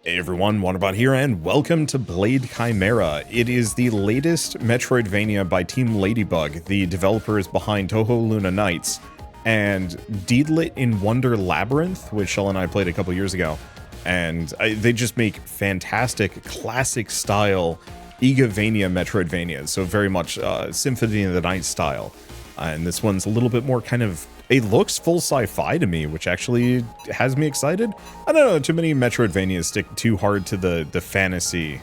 Hey everyone, Wanderbot here, and welcome to Blade Chimera. It is the latest Metroidvania by Team Ladybug, the developers behind Toho Luna Nights, and Deedlit in Wonder Labyrinth, which Shell and I played a couple years ago. And they just make fantastic, classic-style Igavania Metroidvanias, so very much Symphony of the Night style. And this one's a little bit more kind of... It looks full sci-fi to me, which actually has me excited. I don't know, too many Metroidvanias stick too hard to the fantasy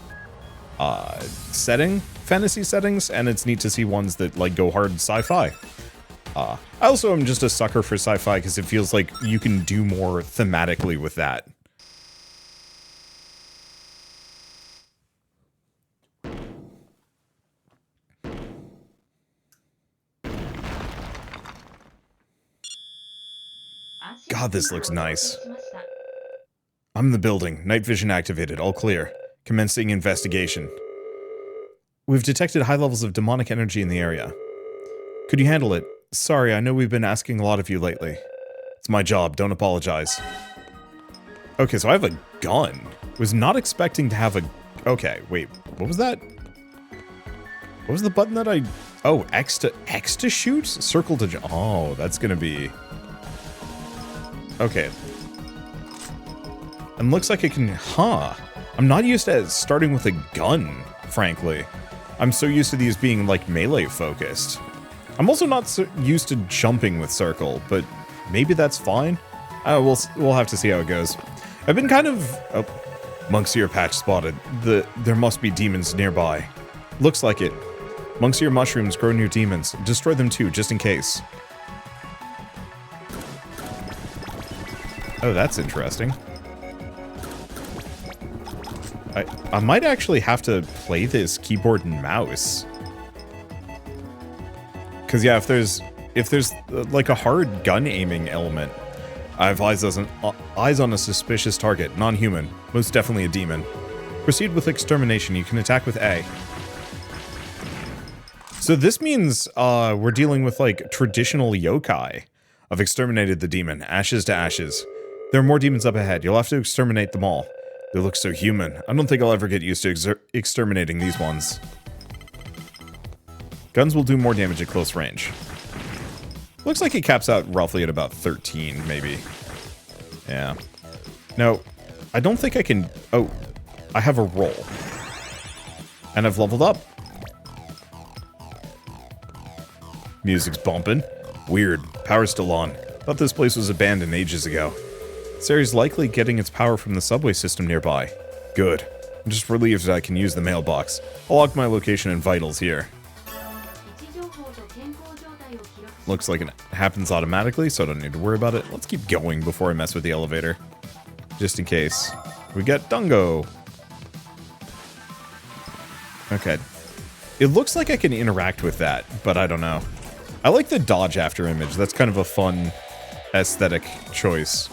settings, and it's neat to see ones that like go hard sci-fi. I also am just a sucker for sci-fi because it feels like you can do more thematically with that. God, this looks nice. I'm in the building. Night vision activated. All clear. Commencing investigation. We've detected high levels of demonic energy in the area. Could you handle it? Sorry, I know we've been asking a lot of you lately. It's my job. Don't apologize. Okay, so I have a gun. Was not expecting to have a... Okay, wait. What was that? What was the button that I... Oh, X to shoot? Circle to... Oh, that's gonna be... Okay. And looks like it can... Huh. I'm not used to starting with a gun, frankly. I'm so used to these being, like, melee focused. I'm also not so used to jumping with circle, but maybe that's fine. We'll have to see how it goes. I've been kind of... Oh, Monkseer patch spotted. There must be demons nearby. Looks like it. Monkseer mushrooms grow near demons. Destroy them too, just in case. Oh, that's interesting. I might actually have to play this keyboard and mouse. Cause yeah, if there's like a hard gun aiming element, I have eyes on a suspicious target, non-human, most definitely a demon. Proceed with extermination. You can attack with A. So this means we're dealing with like traditional yokai. I've exterminated the demon, ashes to ashes. There are more demons up ahead. You'll have to exterminate them all. They look so human. I don't think I'll ever get used to exterminating these ones. Guns will do more damage at close range. Looks like it caps out roughly at about 13, maybe. Yeah. No, I don't think I can... Oh, I have a roll. And I've leveled up. Music's bumping. Weird. Power's still on. Thought this place was abandoned ages ago. This area's likely getting its power from the subway system nearby. Good. I'm just relieved that I can use the mailbox. I'll log my location and vitals here. Looks like it happens automatically, so I don't need to worry about it. Let's keep going before I mess with the elevator. Just in case. We got Dungo. Okay. It looks like I can interact with that, but I don't know. I like the dodge after image. That's kind of a fun aesthetic choice.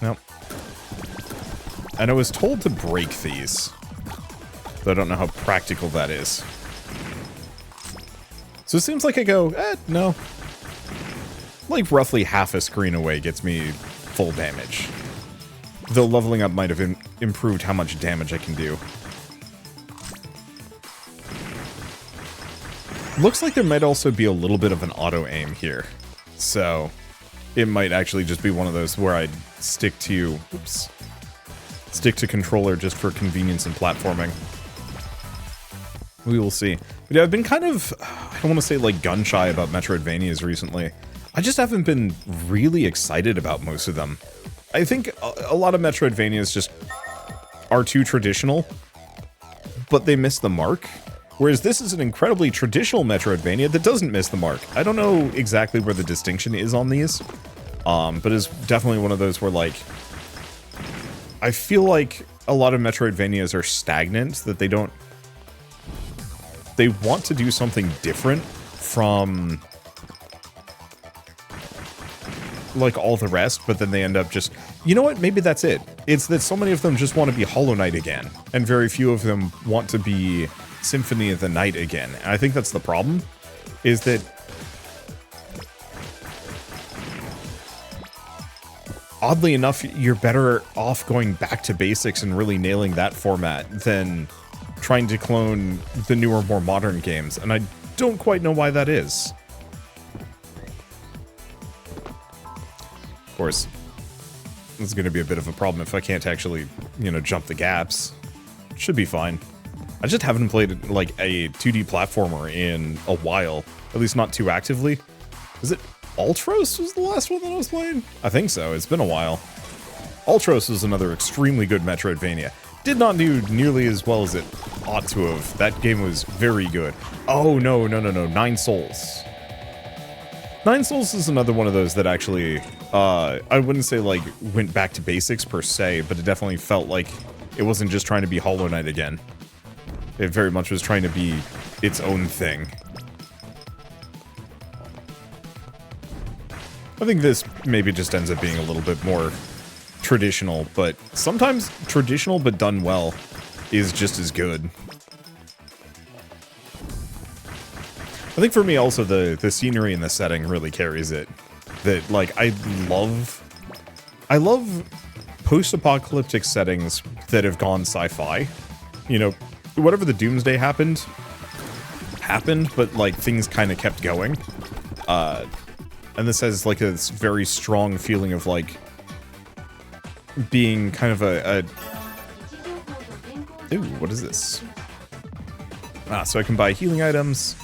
Nope. And I was told to break these. Though I don't know how practical that is. So it seems like I go, no. Like roughly half a screen away gets me full damage. Though leveling up might have improved how much damage I can do. Looks like there might also be a little bit of an auto-aim here. So... it might actually just be one of those where I'd stick to controller just for convenience and platforming. We will see. But yeah, I've been kind of, I don't want to say like gun-shy about Metroidvanias recently. I just haven't been really excited about most of them. I think a lot of Metroidvanias just are too traditional, but they miss the mark. Whereas this is an incredibly traditional Metroidvania that doesn't miss the mark. I don't know exactly where the distinction is on these, but it's definitely one of those where, like, I feel like a lot of Metroidvanias are stagnant, that they don't... They want to do something different from, like, all the rest, but then they end up just... You know what? Maybe that's it. It's that so many of them just want to be Hollow Knight again, and very few of them want to be Symphony of the Night again. And I think that's the problem, is that oddly enough, you're better off going back to basics and really nailing that format than trying to clone the newer, more modern games, and I don't quite know why that is. Of course, this is going to be a bit of a problem if I can't actually, you know, jump the gaps. Should be fine. I just haven't played, like, a 2D platformer in a while, at least not too actively. Is it Ultros was the last one that I was playing? I think so, it's been a while. Ultros is another extremely good Metroidvania. Did not do nearly as well as it ought to have. That game was very good. Oh, no, 9 Souls. 9 Souls is another one of those that actually, I wouldn't say, like, went back to basics per se, but it definitely felt like it wasn't just trying to be Hollow Knight again. It very much was trying to be its own thing. I think this maybe just ends up being a little bit more traditional, but sometimes traditional but done well is just as good. I think for me also the scenery and the setting really carries it. That, like, I love post-apocalyptic settings that have gone sci-fi. You know, whatever the Doomsday happened, but, like, things kind of kept going. And this has, like, a very strong feeling of, like, being kind of Ooh, what is this? So I can buy healing items.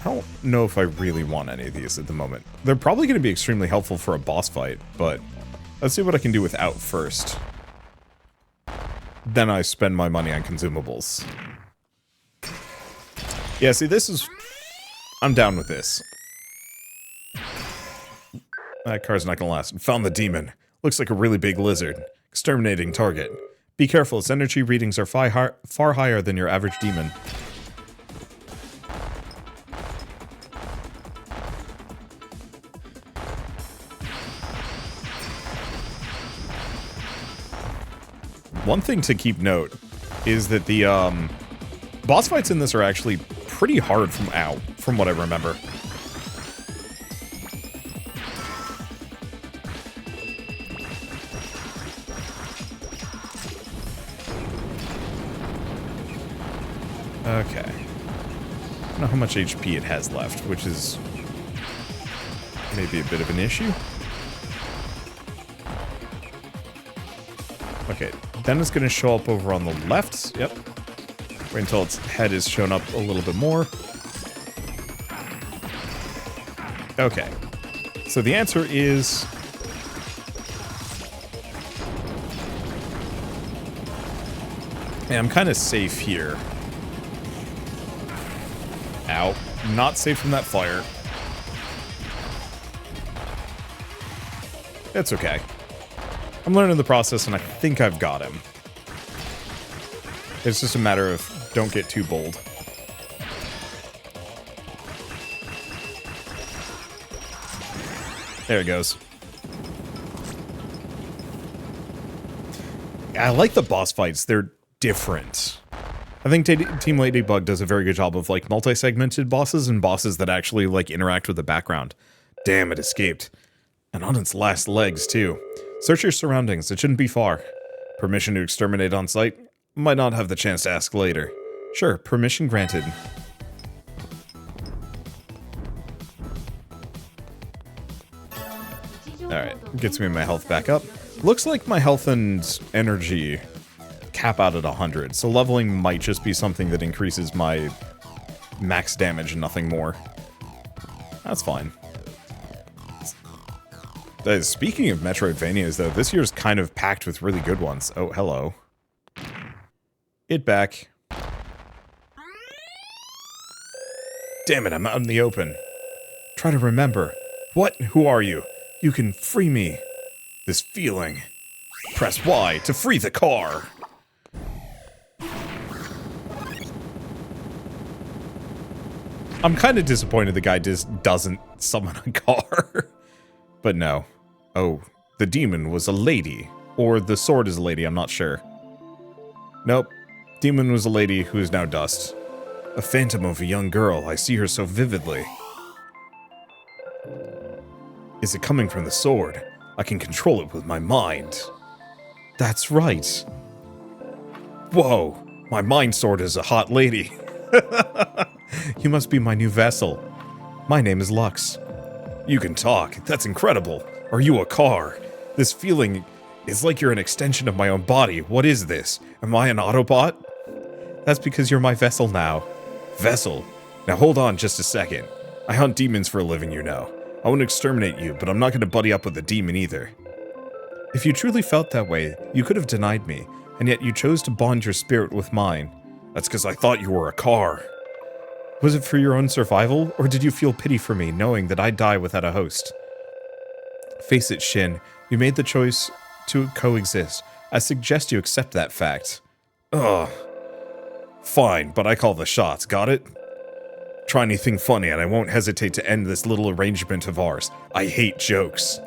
I don't know if I really want any of these at the moment. They're probably going to be extremely helpful for a boss fight, but let's see what I can do without first. Then I spend my money on consumables. Yeah, see, this is... I'm down with this. That car's not gonna last. Found the demon. Looks like a really big lizard. Exterminating target. Be careful, its energy readings are far higher than your average demon. One thing to keep note is that the boss fights in this are actually pretty hard from what I remember. Okay. I don't know how much HP it has left, which is maybe a bit of an issue. Okay, then it's going to show up over on the left. Yep. Wait until its head is shown up a little bit more. Okay. So the answer is... yeah, I'm kind of safe here. Ow. Not safe from that fire. It's okay. I'm learning the process, and I think I've got him. It's just a matter of don't get too bold. There it goes. I like the boss fights. They're different. I think Team Ladybug does a very good job of, like, multi-segmented bosses and bosses that actually, like, interact with the background. Damn, it escaped. And on its last legs, too. Search your surroundings. It shouldn't be far. Permission to exterminate on sight? Might not have the chance to ask later. Sure, permission granted. Alright, gets me my health back up. Looks like my health and energy cap out at 100, so leveling might just be something that increases my max damage and nothing more. That's fine. Speaking of Metroidvanias, though, this year's kind of packed with really good ones. Oh, hello. Get back. Damn it, I'm out in the open. Try to remember. What? Who are you? You can free me. This feeling. Press Y to free the car. I'm kind of disappointed the guy just doesn't summon a car. But no. Oh, the demon was a lady. Or the sword is a lady, I'm not sure. Nope. Demon was a lady who is now dust. A phantom of a young girl, I see her so vividly. Is it coming from the sword? I can control it with my mind. That's right. Whoa, my mind sword is a hot lady. You must be my new vessel. My name is Lux. You can talk. That's incredible. Are you a car? This feeling is like you're an extension of my own body. What is this? Am I an Autobot? That's because you're my vessel now. Vessel? Now hold on just a second. I hunt demons for a living, you know. I won't exterminate you, but I'm not going to buddy up with a demon either. If you truly felt that way, you could have denied me, and yet you chose to bond your spirit with mine. That's because I thought you were a car. Was it for your own survival, or did you feel pity for me, knowing that I'd die without a host? Face it, Shin, you made the choice to coexist. I suggest you accept that fact. Ugh. Fine, but I call the shots, got it? Try anything funny and I won't hesitate to end this little arrangement of ours. I hate jokes.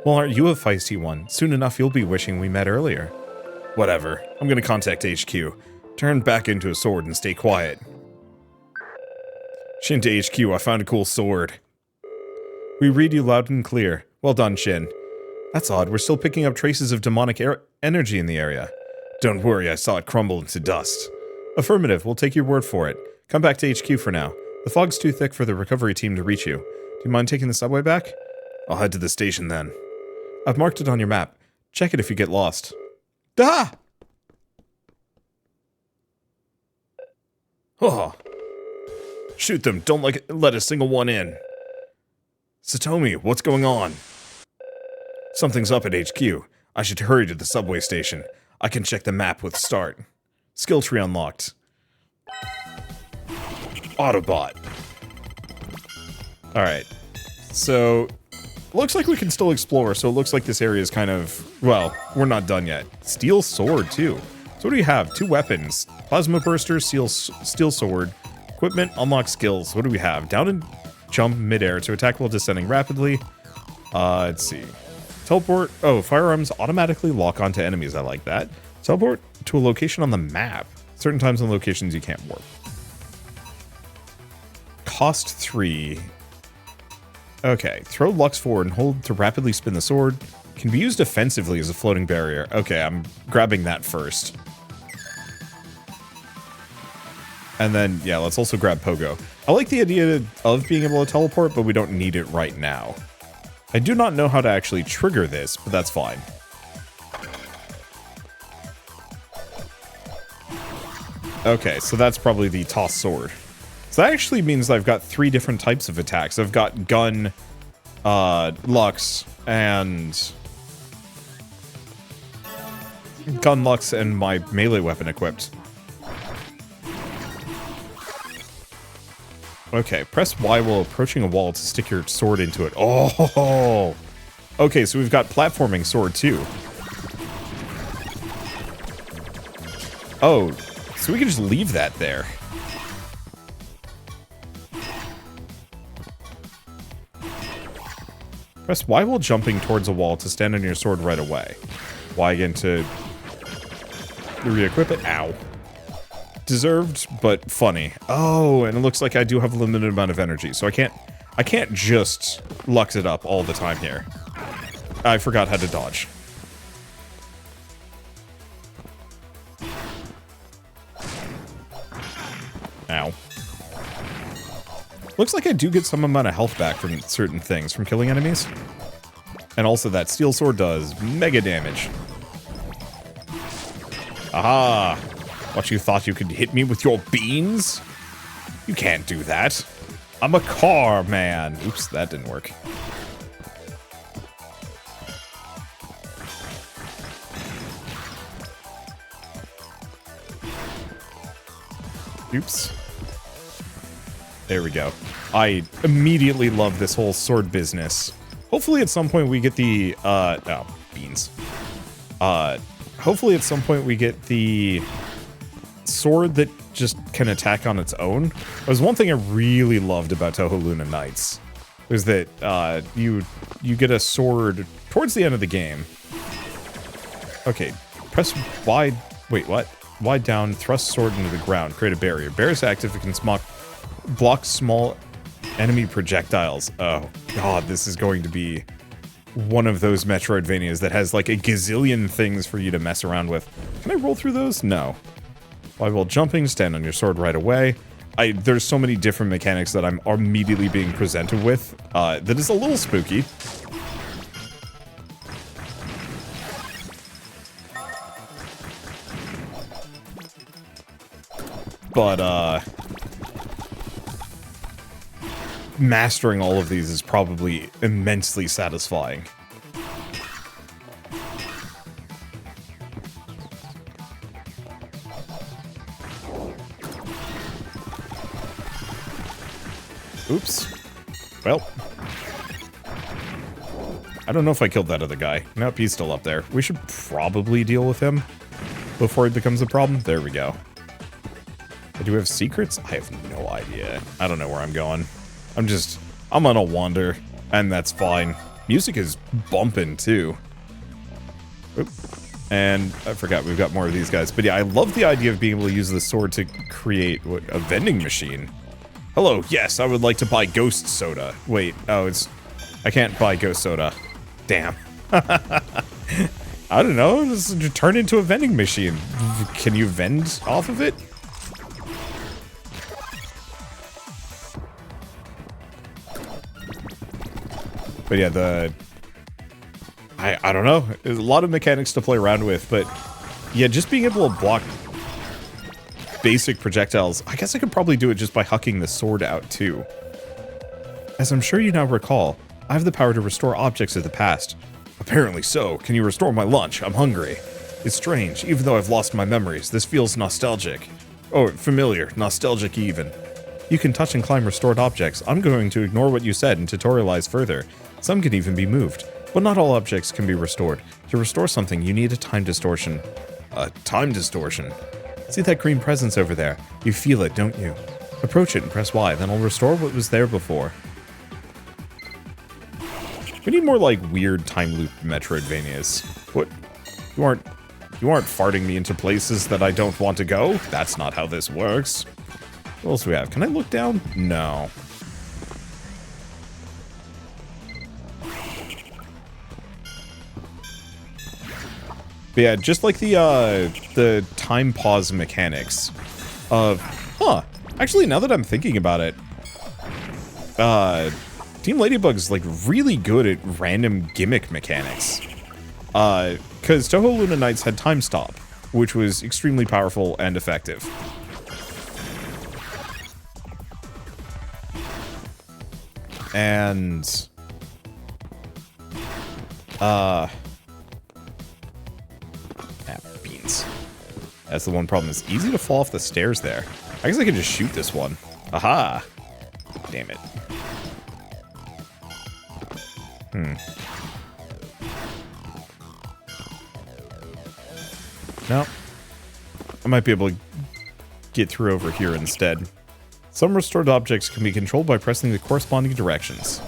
Well, aren't you a feisty one? Soon enough you'll be wishing we met earlier. Whatever. I'm gonna contact HQ. Turn back into a sword and stay quiet. Shin to HQ, I found a cool sword. We read you loud and clear. Well done, Shin. That's odd, we're still picking up traces of demonic energy in the area. Don't worry, I saw it crumble into dust. Affirmative, we'll take your word for it. Come back to HQ for now. The fog's too thick for the recovery team to reach you. Do you mind taking the subway back? I'll head to the station then. I've marked it on your map. Check it if you get lost. Ah! Oh. Shoot them, don't let a single one in. Satomi, what's going on? Something's up at HQ. I should hurry to the subway station. I can check the map with start. Skill tree unlocked. Autobot. Alright. So, looks like we can still explore, so it looks like this area is kind of, well, we're not done yet. Steel sword, too. So what do we have? 2 weapons. Plasma burster, steel sword. Equipment, unlock skills. What do we have? Down and jump midair to attack while descending rapidly. Let's see. Teleport. Oh, firearms automatically lock onto enemies. I like that. Teleport to a location on the map. Certain times and locations you can't warp. Cost 3. Okay. Throw Lux forward and hold to rapidly spin the sword. Can be used offensively as a floating barrier. Okay, I'm grabbing that first. And then, yeah, let's also grab Pogo. I like the idea of being able to teleport, but we don't need it right now. I do not know how to actually trigger this, but that's fine. Okay, so that's probably the toss sword. So that actually means I've got 3 different types of attacks. I've got gun, Lux, and... Gun, Lux, and my melee weapon equipped. Okay, press Y while approaching a wall to stick your sword into it. Oh! Okay, so we've got platforming sword, too. Oh, so we can just leave that there. Press Y while jumping towards a wall to stand on your sword right away. Y again to re-equip it. Ow. Deserved, but funny. Oh, and it looks like I do have a limited amount of energy, so I can't just Lux it up all the time here. I forgot how to dodge. Ow. Looks like I do get some amount of health back from certain things, from killing enemies. And also that steel sword does mega damage. Aha! What, you thought you could hit me with your beans? You can't do that. I'm a car man. Oops, that didn't work. Oops. There we go. I immediately love this whole sword business. Hopefully at some point we get the, oh, beans. Hopefully at some point we get the sword that just can attack on its own. That was one thing I really loved about Toho Luna Nights. Was that, you get a sword towards the end of the game. Okay, press Y, wait, what? Y down, thrust sword into the ground, create a barrier. Barrier is active, it can block small enemy projectiles. Oh god, this is going to be one of those Metroidvanias that has like a gazillion things for you to mess around with. Can I roll through those? No. While jumping, stand on your sword right away. There's so many different mechanics that I'm immediately being presented with that is a little spooky. But, mastering all of these is probably immensely satisfying. Oops. Well. I don't know if I killed that other guy. Nope, he's still up there. We should probably deal with him before he becomes a problem. There we go. Do we have secrets? I have no idea. I don't know where I'm going. I'm on a wander, and that's fine. Music is bumping, too. Oop. And I forgot we've got more of these guys. But yeah, I love the idea of being able to use the sword to create a vending machine. Hello, yes, I would like to buy ghost soda. Wait, oh, I can't buy ghost soda. Damn. I don't know, just turn into a vending machine. Can you vend off of it? But yeah, I don't know. There's a lot of mechanics to play around with, but yeah, just being able to block basic projectiles. I guess I could probably do it just by hucking the sword out too. As I'm sure you now recall, I have the power to restore objects of the past. Apparently so. Can you restore my lunch? I'm hungry. It's strange. Even though I've lost my memories, this feels nostalgic. Oh, familiar. Nostalgic even. You can touch and climb restored objects. I'm going to ignore what you said and tutorialize further. Some can even be moved, but not all objects can be restored. To restore something, you need a time distortion. A time distortion? See that green presence over there? You feel it, don't you? Approach it and press Y, then I'll restore what was there before. We need more, like, weird time loop Metroidvanias. What? You aren't farting me into places that I don't want to go? That's not how this works. What else do we have? Can I look down? No. But yeah, just like the time pause mechanics of, actually now that I'm thinking about it, Team Ladybug's like really good at random gimmick mechanics. Because Touhou Luna Nights had time stop, which was extremely powerful and effective. And beans. That's the one problem. It's easy to fall off the stairs there. I guess I could just shoot this one. Aha! Damn it. No. I might be able to get through over here instead. Some restored objects can be controlled by pressing the corresponding directions.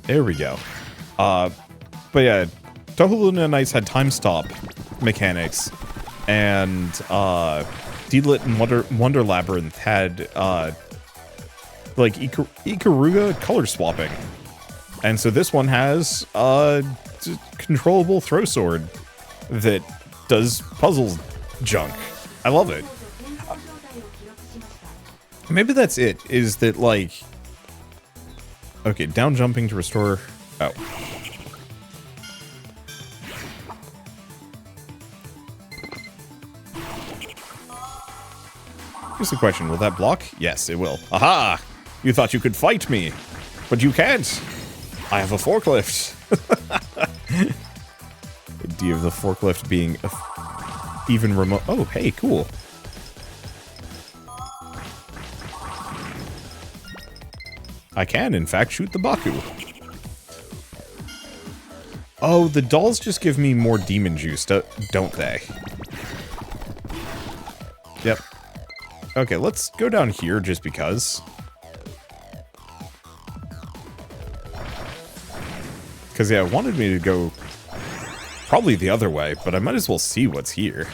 There we go. But yeah, Touhou Luna Nights had time stop mechanics, and Deedlit and Wonder Labyrinth had like Ikaruga color swapping, and so this one has controllable throw sword that does puzzle junk. I love it. Maybe that's it, is that like... Okay, down jumping to restore... Oh. Here's the question, will that block? Yes, it will. Aha! You thought you could fight me, but you can't! I have a forklift! The idea of the forklift being even remote... Oh, hey, cool. I can, in fact, shoot the Baku. Oh, the dolls just give me more demon juice, don't they? Yep. Okay, let's go down here just because. Because, yeah, it wanted me to go probably the other way, but I might as well see what's here.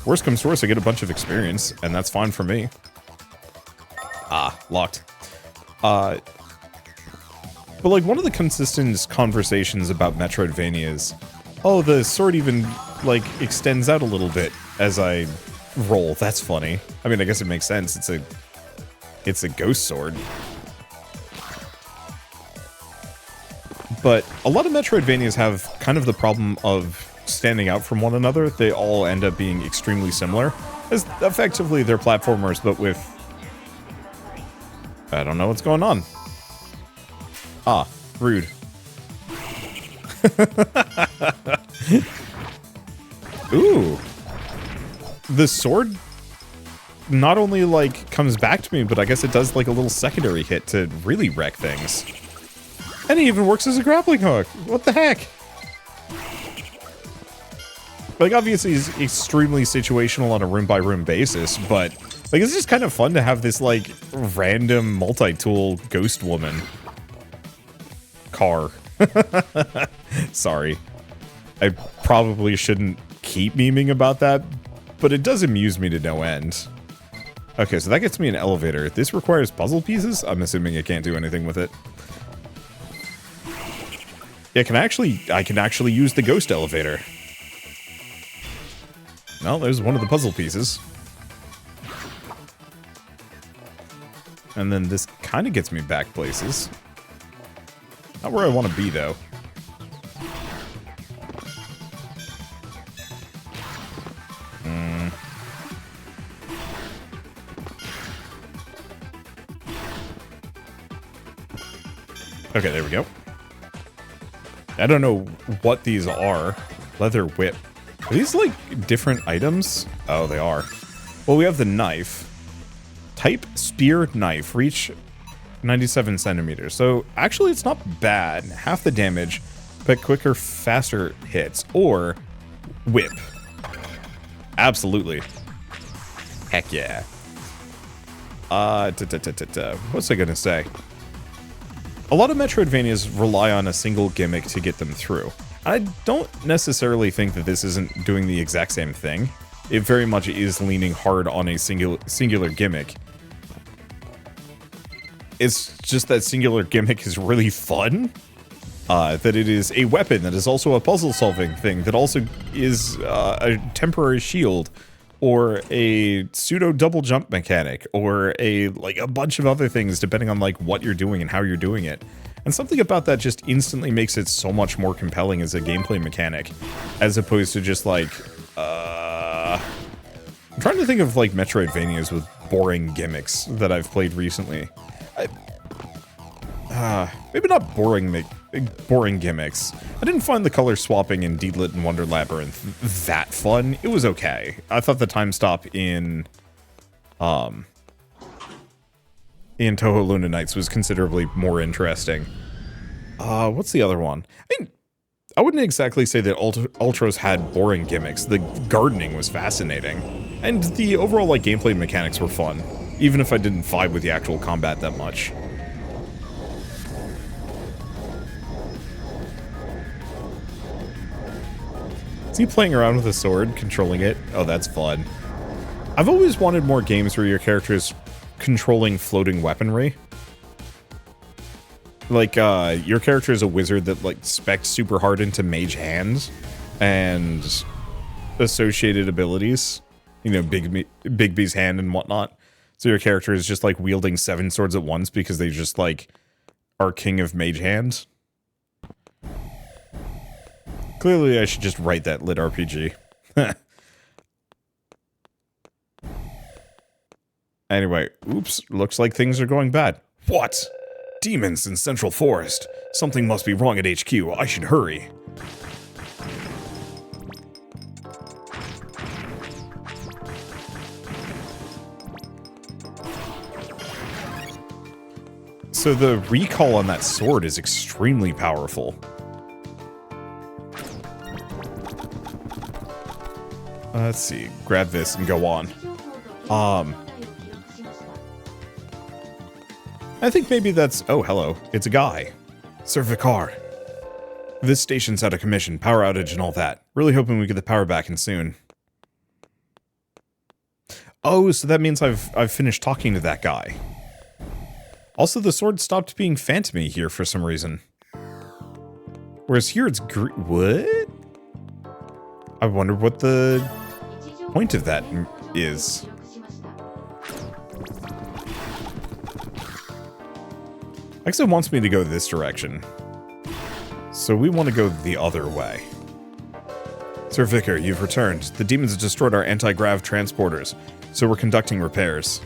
Worst comes to worst, I get a bunch of experience, and that's fine for me. locked. But like one of the consistent conversations about Metroidvania is, oh, the sword even like extends out a little bit as I roll. That's funny. I mean, I guess it makes sense. It's a ghost sword. But a lot of Metroidvanias have kind of the problem of standing out from one another. They all end up being extremely similar, as effectively they're platformers, but with... I don't know what's going on. Ah, rude. Ooh. The sword not only, like, comes back to me, but I guess it does, like, a little secondary hit to really wreck things. And it even works as a grappling hook. What the heck? Like, obviously, it's extremely situational on a room-by-room basis, but, like, it's just kind of fun to have this, like, random multi-tool ghost woman. Car. Sorry. I probably shouldn't keep memeing about that, but it does amuse me to no end. Okay, so that gets me an elevator. This requires puzzle pieces? I'm assuming I can't do anything with it. Yeah, I can actually use the ghost elevator. No, there's one of the puzzle pieces. And then this kind of gets me back places. Not where I want to be, though. Okay, there we go. I don't know what these are. Leather whip. Are these, like, different items? Oh, they are. Well, we have the knife. Type spear knife. Reach 97 centimeters. So, actually, it's not bad. Half the damage, but quicker, faster hits. Or whip. Absolutely. Heck yeah. What's I gonna say? A lot of Metroidvanias rely on a single gimmick to get them through. I don't necessarily think that this isn't doing the exact same thing. It very much is leaning hard on a singular gimmick. It's just that singular gimmick is really fun. That it is a weapon that is also a puzzle-solving thing, that also is a temporary shield, or a pseudo double jump mechanic, or a bunch of other things depending on like what you're doing and how you're doing it. And something about that just instantly makes it so much more compelling as a gameplay mechanic, as opposed to just like I'm trying to think of like Metroidvanias with boring gimmicks that I've played recently. Maybe not boring gimmicks. I didn't find the color swapping in Deedlit and Wonder Labyrinth that fun. It was okay. I thought the time stop in Toho Luna Nights was considerably more interesting. What's the other one? I mean, I wouldn't exactly say that Ultros had boring gimmicks. The gardening was fascinating, and the overall like gameplay mechanics were fun, even if I didn't vibe with the actual combat that much. Is he playing around with a sword, controlling it? Oh, that's fun. I've always wanted more games where your character is controlling floating weaponry. Like, your character is a wizard that, like, specs super hard into mage hands and associated abilities. You know, Bigby's hand and whatnot. So your character is just, like, wielding 7 swords at once because they just, like, are king of mage hands. Clearly, I should just write that lit RPG. Anyway, oops, looks like things are going bad. What? Demons in Central Forest. Something must be wrong at HQ. I should hurry. So the recall on that sword is extremely powerful. Let's see, grab this and go on. I think maybe that's... Oh, hello. It's a guy. Serve the car. This station's out of commission, power outage and all that. Really hoping we get the power back in soon. Oh, so that means I've finished talking to that guy. Also, the sword stopped being phantomy here for some reason. Whereas here it's what? I wonder what the point of that is. I guess it wants me to go this direction. So we want to go the other way. Sir Vicar, you've returned. The demons have destroyed our anti-grav transporters, so we're conducting repairs.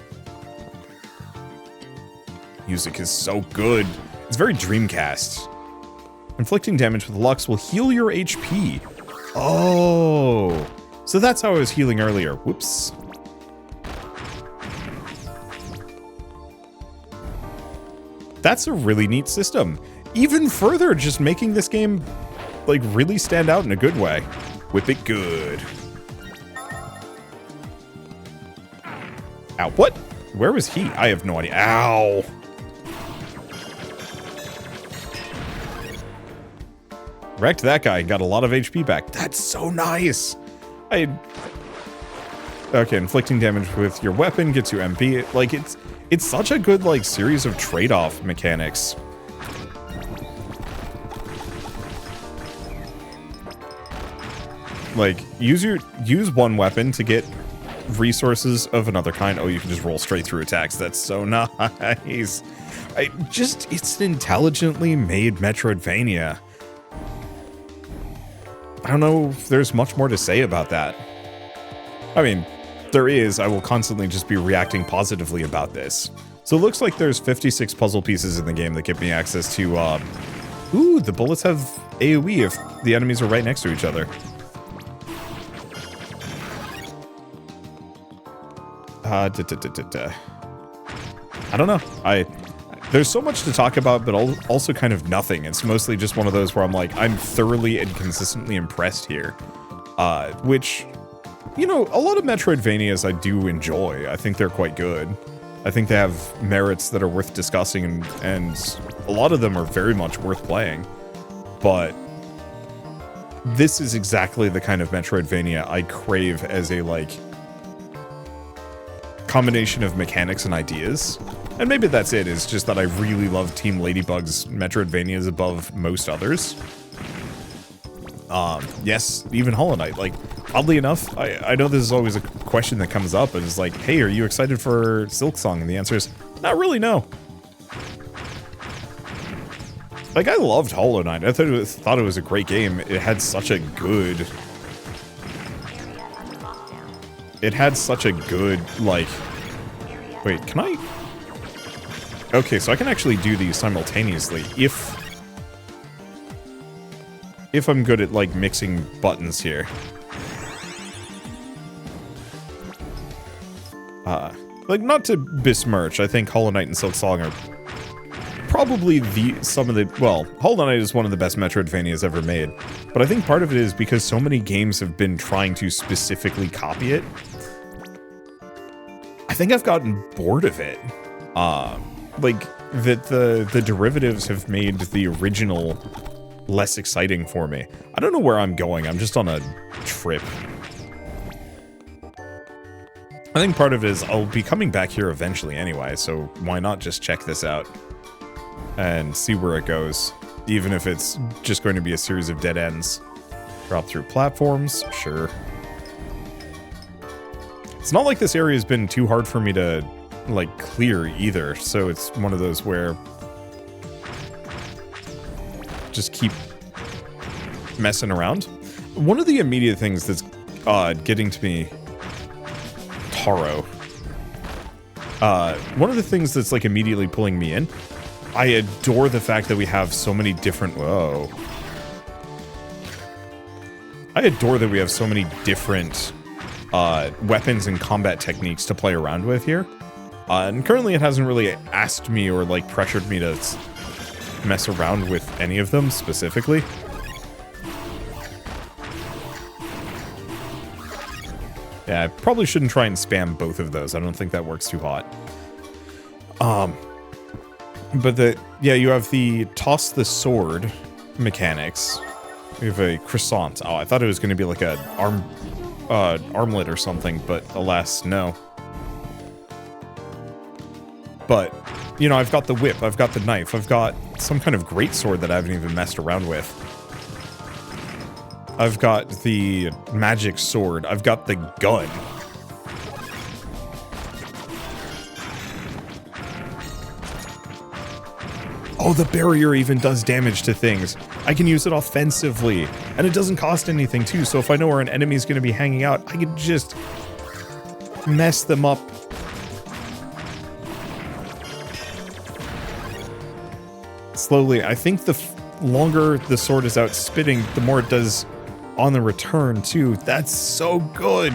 Music is so good. It's very Dreamcast. Inflicting damage with Lux will heal your HP. Oh, so that's how I was healing earlier. Whoops. That's a really neat system. Even further, just making this game, like, really stand out in a good way. Whip it good. Ow, what? Where was he? I have no idea. Ow. Wrecked that guy and got a lot of HP back. That's so nice. Okay, inflicting damage with your weapon gets you MP. Like, it's such a good, like, series of trade-off mechanics. Like, use one weapon to get resources of another kind. Oh, you can just roll straight through attacks. That's so nice. It's an intelligently made Metroidvania. I don't know if there's much more to say about that. I mean, there is. I will constantly just be reacting positively about this. So it looks like there's 56 puzzle pieces in the game that give me access to, ooh, the bullets have AoE if the enemies are right next to each other. I don't know. There's so much to talk about, but also kind of nothing. It's mostly just one of those where I'm like, I'm thoroughly and consistently impressed here. Which, you know, a lot of Metroidvanias I do enjoy. I think they're quite good. I think they have merits that are worth discussing, and a lot of them are very much worth playing. But this is exactly the kind of Metroidvania I crave as a, like, combination of mechanics and ideas. And maybe that's it, is just that I really love Team Ladybug's Metroidvanias above most others. Yes, even Hollow Knight. Like, oddly enough, I know this is always a question that comes up, and it's like, hey, are you excited for Silksong? And the answer is, not really, no. Like, I loved Hollow Knight. I thought it was a great game. It had such a good... It had such a good, like... Wait, can I... Okay, so I can actually do these simultaneously if I'm good at, like, mixing buttons here. Like, not to besmirch, I think Hollow Knight and Silksong are probably well, Hollow Knight is one of the best Metroidvanias ever made, but I think part of it is because so many games have been trying to specifically copy it. I think I've gotten bored of it. Like, that the derivatives have made the original less exciting for me. I don't know where I'm going, I'm just on a trip. I think part of it is I'll be coming back here eventually anyway, so why not just check this out and see where it goes, even if it's just going to be a series of dead ends. Drop through platforms, sure. It's not like this area has been too hard for me to, like, clear either, so it's one of those where just keep messing around. One of the immediate things that's getting to me... Taro. One of the things that's, like, immediately pulling me in, I adore the fact that we have so many different... Whoa. I adore that we have so many different weapons and combat techniques to play around with here. And currently it hasn't really asked me or, like, pressured me to mess around with any of them specifically. Yeah, I probably shouldn't try and spam both of those. I don't think that works too hot. But yeah, you have the toss the sword mechanics. We have a croissant. Oh, I thought it was going to be like a armlet or something, but alas, no. But You know, I've got the whip, I've got the knife, I've got some kind of greatsword that I haven't even messed around with. I've got the magic sword, I've got the gun. Oh, the barrier even does damage to things. I can use it offensively, and it doesn't cost anything too, so if I know where an enemy's gonna be hanging out, I can just mess them up. Slowly. I think the longer the sword is out spitting, the more it does on the return too. That's so good.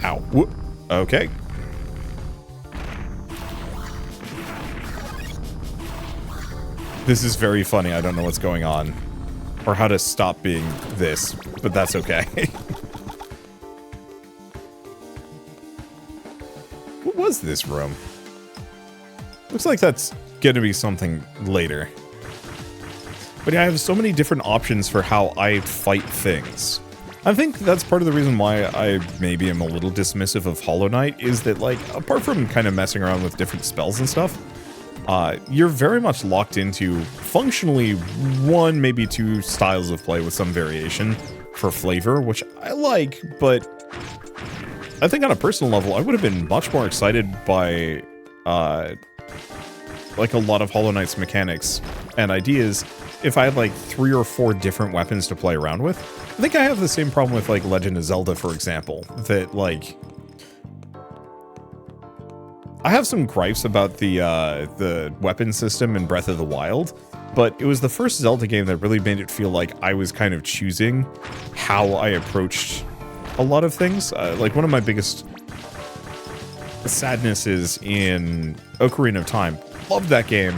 Ow. Whoop. Okay. This is very funny. I don't know what's going on or how to stop being this, but that's okay. What was this room? Looks like that's gonna be something later. But yeah, I have so many different options for how I fight things. I think that's part of the reason why I maybe am a little dismissive of Hollow Knight, is that, like, apart from kind of messing around with different spells and stuff, you're very much locked into functionally one, maybe two styles of play with some variation for flavor, which I like, but I think on a personal level, I would have been much more excited by, like, a lot of Hollow Knight's mechanics and ideas if I had, like, 3 or 4 different weapons to play around with. I think I have the same problem with, like, Legend of Zelda, for example, that, like, I have some gripes about the weapon system in Breath of the Wild, but it was the first Zelda game that really made it feel like I was kind of choosing how I approached a lot of things. Like, one of my biggest sadnesses in Ocarina of Time, loved that game.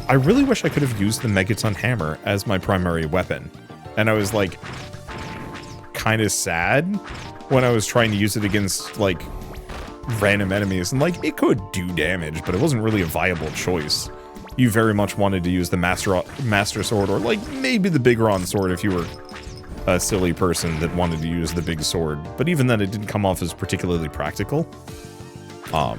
I really wish I could have used the Megaton Hammer as my primary weapon. And I was, like, kind of sad when I was trying to use it against, like, random enemies. And, like, it could do damage, but it wasn't really a viable choice. You very much wanted to use the Master Sword, or, like, maybe the Big Ron Sword if you were a silly person that wanted to use the big sword. But even then, it didn't come off as particularly practical. Oh.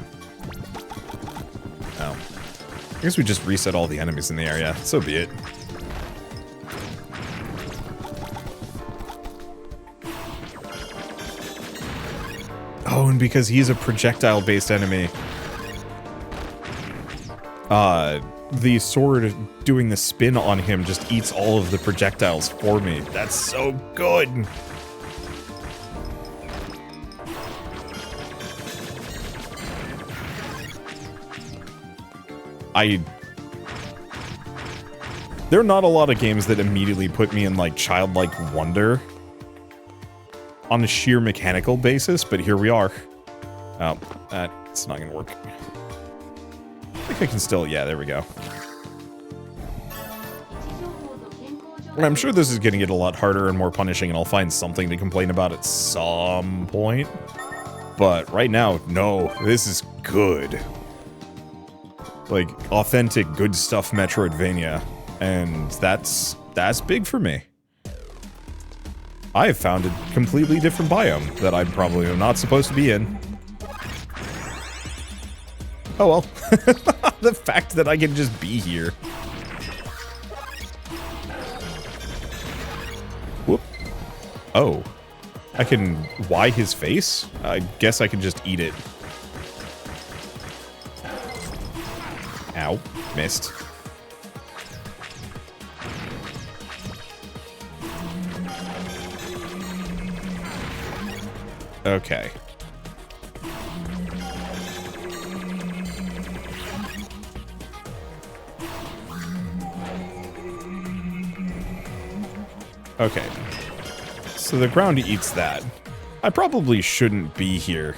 I guess we just reset all the enemies in the area. So be it. Oh, and because he's a projectile-based enemy, the sword doing the spin on him just eats all of the projectiles for me. That's so good! There are not a lot of games that immediately put me in, like, childlike wonder on a sheer mechanical basis, but here we are. Oh, that's not gonna work. I think I can still, yeah, there we go. I'm sure this is gonna get a lot harder and more punishing, and I'll find something to complain about at some point. But right now, no, this is good. Like, authentic good stuff Metroidvania. And that's big for me. I have found a completely different biome that I probably am not supposed to be in. Oh well. The fact that I can just be here. Whoop. Oh. I can Y his face? I guess I can just eat it. Ow. Missed. Okay. Okay. So the ground eats that. I probably shouldn't be here.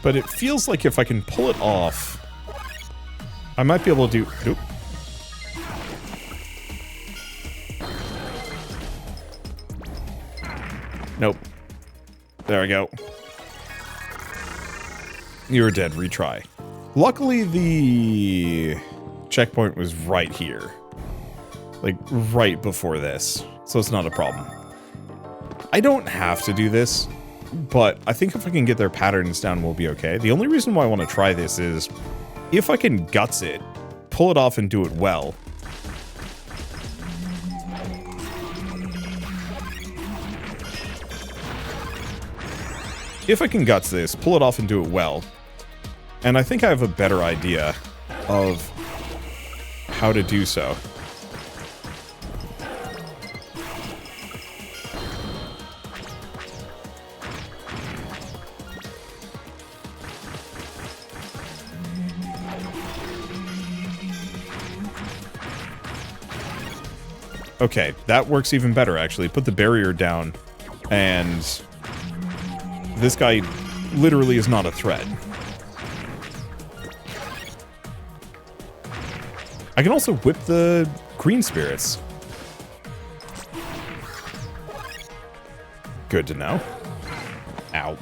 But it feels like if I can pull it off, I might be able to do... Nope. Nope. There we go. You're dead, retry. Luckily, the checkpoint was right here. Like, right before this. So it's not a problem. I don't have to do this, but I think if I can get their patterns down, we'll be okay. The only reason why I want to try this is, if I can guts it, pull it off and do it well. If I can guts this, pull it off and do it well, and I think I have a better idea of how to do so. Okay, that works even better, actually. Put the barrier down, and this guy literally is not a threat. I can also whip the green spirits. Good to know. Ow.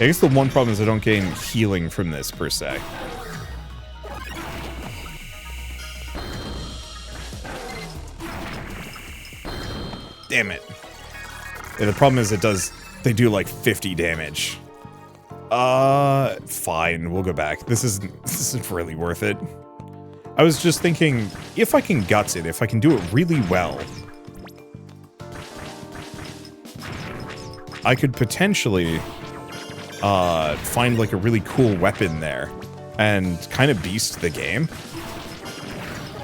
I guess the one problem is I don't gain healing from this, per se. Damn it. Yeah, the problem is they do like 50 damage. Fine, we'll go back. This isn't really worth it. I was just thinking, if I can guts it, if I can do it really well, I could potentially find like a really cool weapon there and kind of beast the game.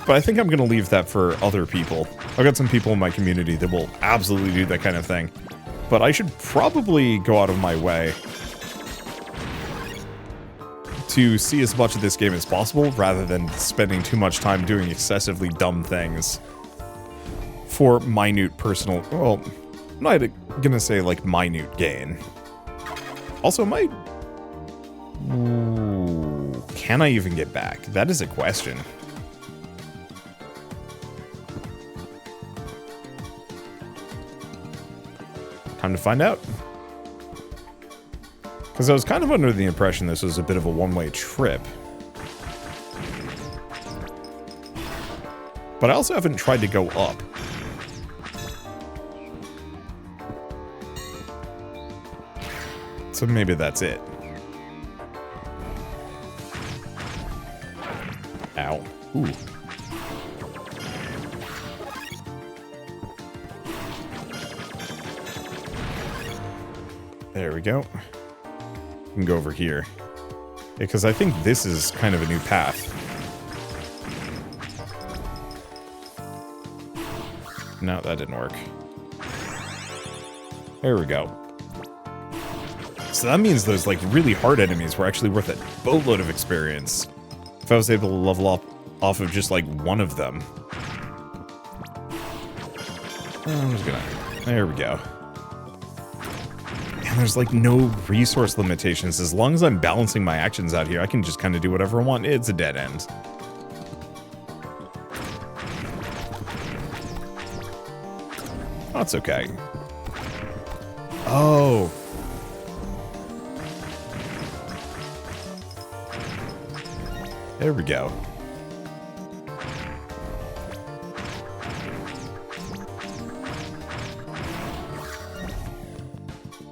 But I think I'm gonna leave that for other people. I've got some people in my community that will absolutely do that kind of thing. But I should probably go out of my way to see as much of this game as possible, rather than spending too much time doing excessively dumb things for minute personal... Well, I'm not gonna say, like, minute gain. Also, Ooh, can I even get back? That is a question. Time to find out. Because I was kind of under the impression this was a bit of a one-way trip. But I also haven't tried to go up. So maybe that's it. Ow. Ooh. There we go. We can go over here. Because I think this is kind of a new path. No, that didn't work. There we go. So that means those, like, really hard enemies were actually worth a boatload of experience. If I was able to level up off of just, like, one of them. I'm just gonna... There we go. And there's, like, no resource limitations. As long as I'm balancing my actions out here, I can just kind of do whatever I want. It's a dead end. That's okay. Oh. There we go.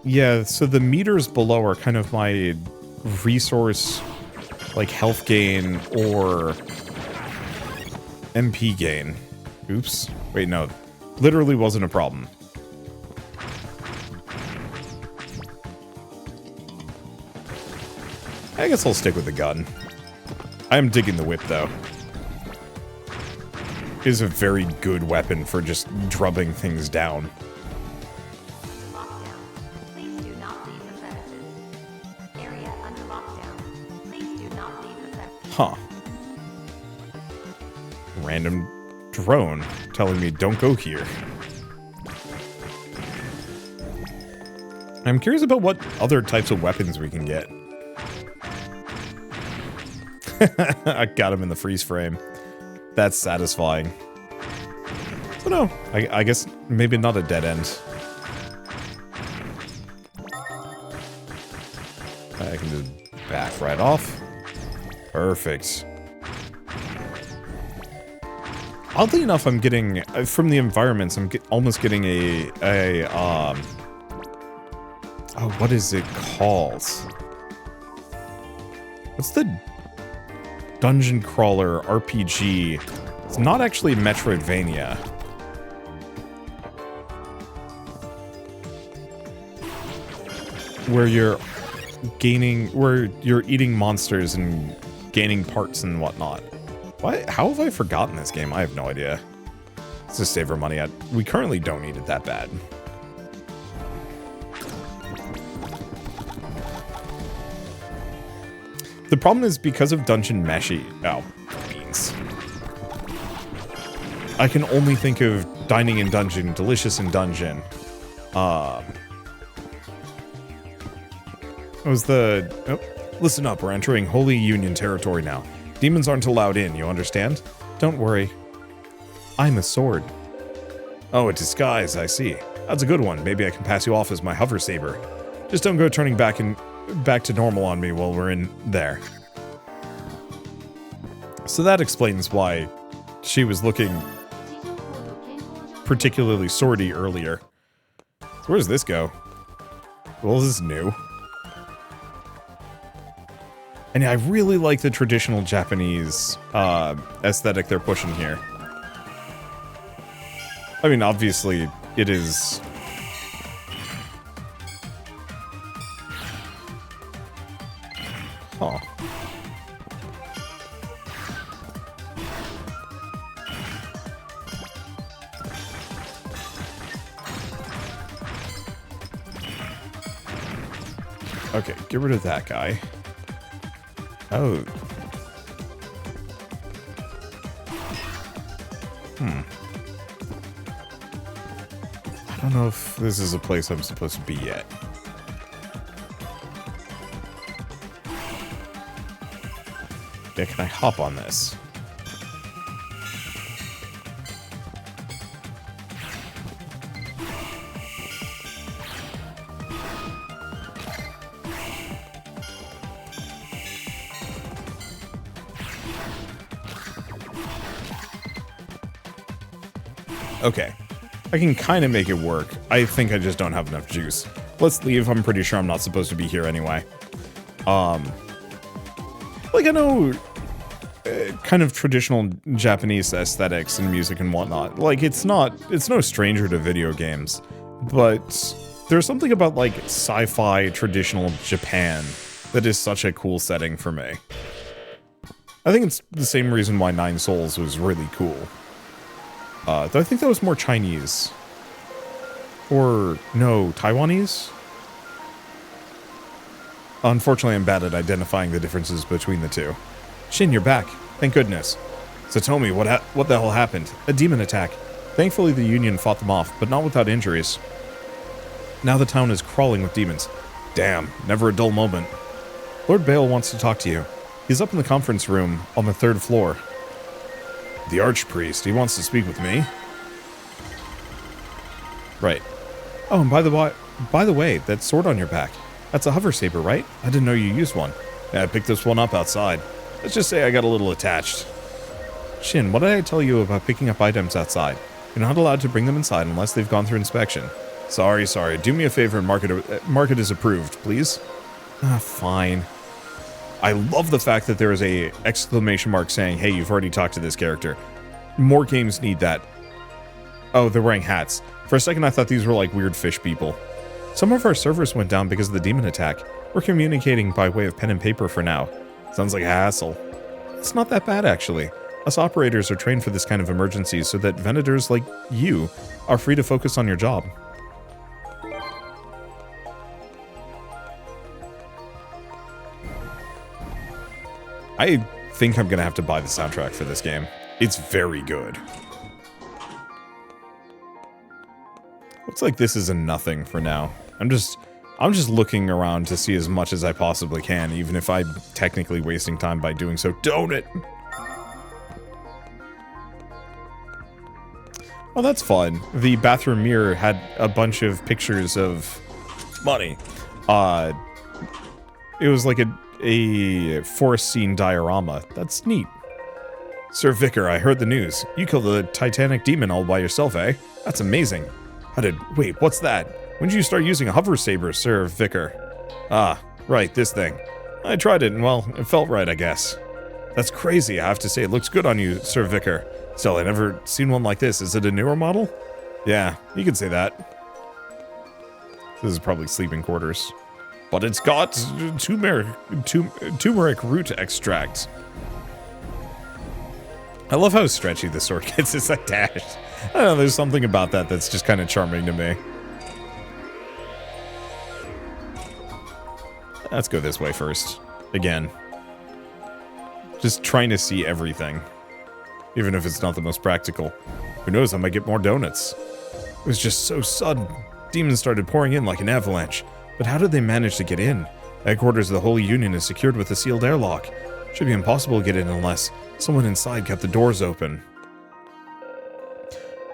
Yeah, so the meters below are kind of my resource, like, health gain or MP gain. Oops. Wait, no. Literally wasn't a problem. I guess I'll stick with the gun. I am digging the whip, though. It is a very good weapon for just drubbing things down. Huh. Random drone telling me don't go here. I'm curious about what other types of weapons we can get. I got him in the freeze frame. That's satisfying. So no, I guess maybe not a dead end. I can just back right off. Perfect. Oddly enough, I'm getting, from the environments, I'm almost getting oh, what is it called? What's the dungeon crawler RPG? It's not actually Metroidvania. Where you're eating monsters and gaining parts and whatnot. Why? How have I forgotten this game? I have no idea. Let's just save our money. We currently don't need it that bad. The problem is because of dungeon meshy. Oh, beans. I can only think of dining in dungeon, delicious in dungeon. It was the... Oh, listen up, we're entering Holy Union territory now. Demons aren't allowed in, you understand? Don't worry. I'm a sword. Oh, a disguise, I see. That's a good one. Maybe I can pass you off as my hover saber. Just don't go turning back to normal on me while we're in there. So that explains why she was looking particularly swordy earlier. So where does this go? Well, this is new. And I really like the traditional Japanese aesthetic they're pushing here. I mean, obviously, it is... Huh. Okay, get rid of that guy. Oh. I don't know if this is a place I'm supposed to be yet. Yeah, can I hop on this? Okay, I can kind of make it work. I think I just don't have enough juice. Let's leave. I'm pretty sure I'm not supposed to be here anyway. Like I know kind of traditional Japanese aesthetics and music and whatnot. Like it's no stranger to video games, but there's something about like sci-fi traditional Japan that is such a cool setting for me. I think it's the same reason why Nine Souls was really cool. Though I think that was more Chinese. Or, no, Taiwanese? Unfortunately, I'm bad at identifying the differences between the two. Shin, you're back. Thank goodness. So tell me, what the hell happened? A demon attack. Thankfully, the Union fought them off, but not without injuries. Now the town is crawling with demons. Damn, never a dull moment. Lord Bale wants to talk to you. He's up in the conference room on the 3rd floor. The Archpriest, he wants to speak with me. Right. Oh, and by the way, that sword on your back, that's a hover saber, right? I didn't know you used one. Yeah, I picked this one up outside. Let's just say I got a little attached. Shin, what did I tell you about picking up items outside? You're not allowed to bring them inside unless they've gone through inspection. Sorry. Do me a favor and mark it as approved, please. Ah, fine. I love the fact that there is a exclamation mark saying, hey, you've already talked to this character. More games need that. Oh, they're wearing hats. For a second, I thought these were like weird fish people. Some of our servers went down because of the demon attack. We're communicating by way of pen and paper for now. Sounds like a hassle. It's not that bad, actually. Us operators are trained for this kind of emergency so that vendors like you are free to focus on your job. I think I'm gonna have to buy the soundtrack for this game. It's very good. Looks like this is a nothing for now. I'm just looking around to see as much as I possibly can, even if I'm technically wasting time by doing so. Don't it! Oh, that's fun. The bathroom mirror had a bunch of pictures of money. It was like a forest scene diorama. That's neat. Sir Vicar, I heard the news. You killed the Titanic demon all by yourself, eh? That's amazing. Wait, what's that? When did you start using a hover saber, Sir Vicar? Ah, right, this thing. I tried it and, well, it felt right, I guess. That's crazy, I have to say. It looks good on you, Sir Vicar. Still, I never seen one like this. Is it a newer model? Yeah, you can say that. This is probably sleeping quarters. But it's got turmeric root extract. I love how stretchy the sword gets. It's like dashed. I don't know, there's something about that that's just kind of charming to me. Let's go this way first. Again. Just trying to see everything. Even if it's not the most practical. Who knows, I might get more donuts. It was just so sudden. Demons started pouring in like an avalanche. But how did they manage to get in? Headquarters of the Holy Union is secured with a sealed airlock. Should be impossible to get in unless someone inside kept the doors open.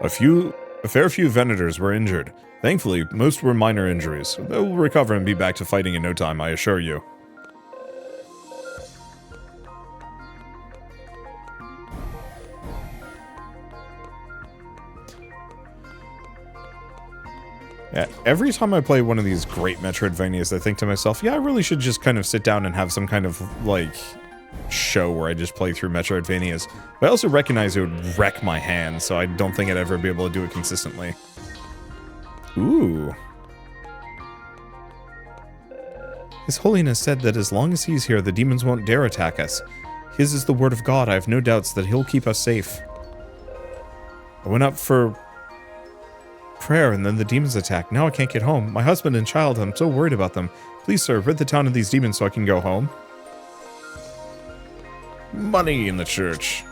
A fair few Venators were injured. Thankfully, most were minor injuries. They will recover and be back to fighting in no time, I assure you. Yeah, every time I play one of these great Metroidvanias, I think to myself, yeah, I really should just kind of sit down and have some kind of, like, show where I just play through Metroidvanias. But I also recognize it would wreck my hands, so I don't think I'd ever be able to do it consistently. Ooh. His Holiness said that as long as he's here, the demons won't dare attack us. His is the word of God. I have no doubts that he'll keep us safe. I went up for prayer and then the demons attacked. Now I can't get home. My husband and child, I'm so worried about them. Please, sir, rid the town of these demons so I can go home. Money in the church.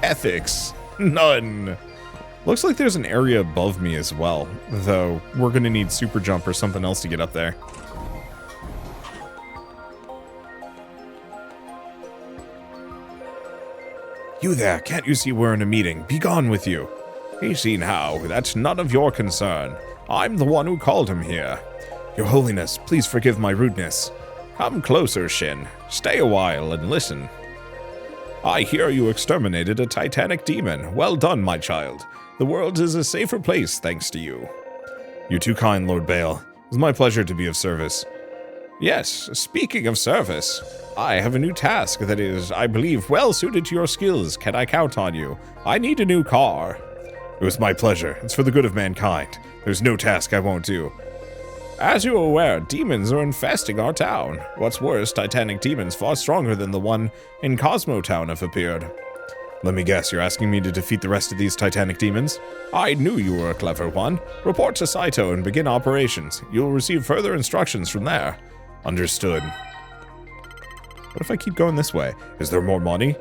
Ethics. None. Looks like there's an area above me as well, though we're gonna need super jump or something else to get up there. You there, can't you see we're in a meeting? Be gone with you. He's seen how. That's none of your concern. I'm the one who called him here. Your Holiness, please forgive my rudeness. Come closer, Shin. Stay a while and listen. I hear you exterminated a Titanic demon. Well done, my child. The world is a safer place thanks to you. You're too kind, Lord Bale. It was my pleasure to be of service. Yes, speaking of service, I have a new task that is, I believe, well suited to your skills. Can I count on you? I need a new car. It was my pleasure. It's for the good of mankind. There's no task I won't do. As you are aware, demons are infesting our town. What's worse, Titanic demons far stronger than the one in Cosmo Town have appeared. Let me guess, you're asking me to defeat the rest of these Titanic demons? I knew you were a clever one. Report to Saito and begin operations. You'll receive further instructions from there. Understood. What if I keep going this way? Is there more money?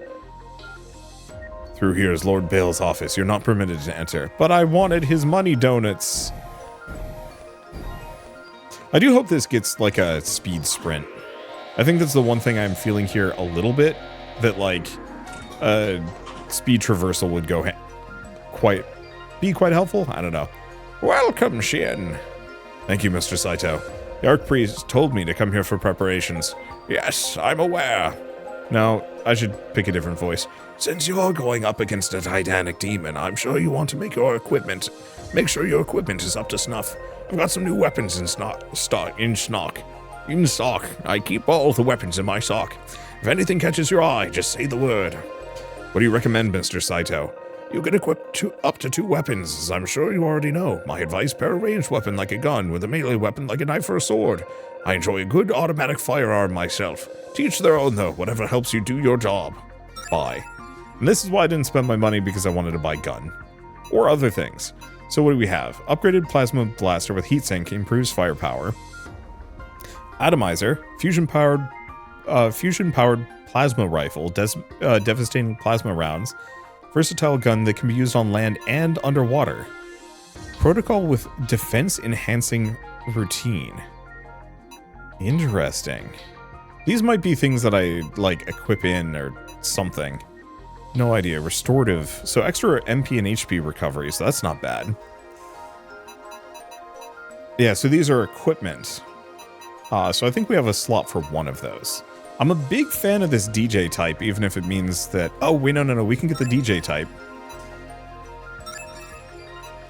Through here is Lord Bale's office. You're not permitted to enter. But I wanted his money donuts. I do hope this gets like a speed sprint. I think that's the one thing I'm feeling here a little bit. That like, speed traversal would go be quite helpful. I don't know. Welcome, Shin. Thank you, Mr. Saito. The Archpriest told me to come here for preparations. Yes, I'm aware. Now, I should pick a different voice. Since you're going up against a Titanic demon, I'm sure you want to make sure your equipment is up to snuff. I've got some new weapons in stock. I keep all the weapons in my sock. If anything catches your eye, just say the word. What do you recommend, Mr. Saito? You can equip up to 2 weapons, as I'm sure you already know. My advice, pair a ranged weapon like a gun with a melee weapon like a knife or a sword. I enjoy a good automatic firearm myself. Teach their own though, whatever helps you do your job. Bye. And this is why I didn't spend my money, because I wanted to buy gun. Or other things. So what do we have? Upgraded plasma blaster with heatsink improves firepower. Atomizer, fusion-powered plasma rifle, devastating plasma rounds. Versatile gun that can be used on land and underwater. Protocol with defense-enhancing routine. Interesting. These might be things that I, like, equip in or something. No idea. Restorative. So extra MP and HP recovery, so that's not bad. Yeah, so these are equipment. So I think we have a slot for one of those. I'm a big fan of this DJ type, even if it means that... Oh, wait, no, we can get the DJ type.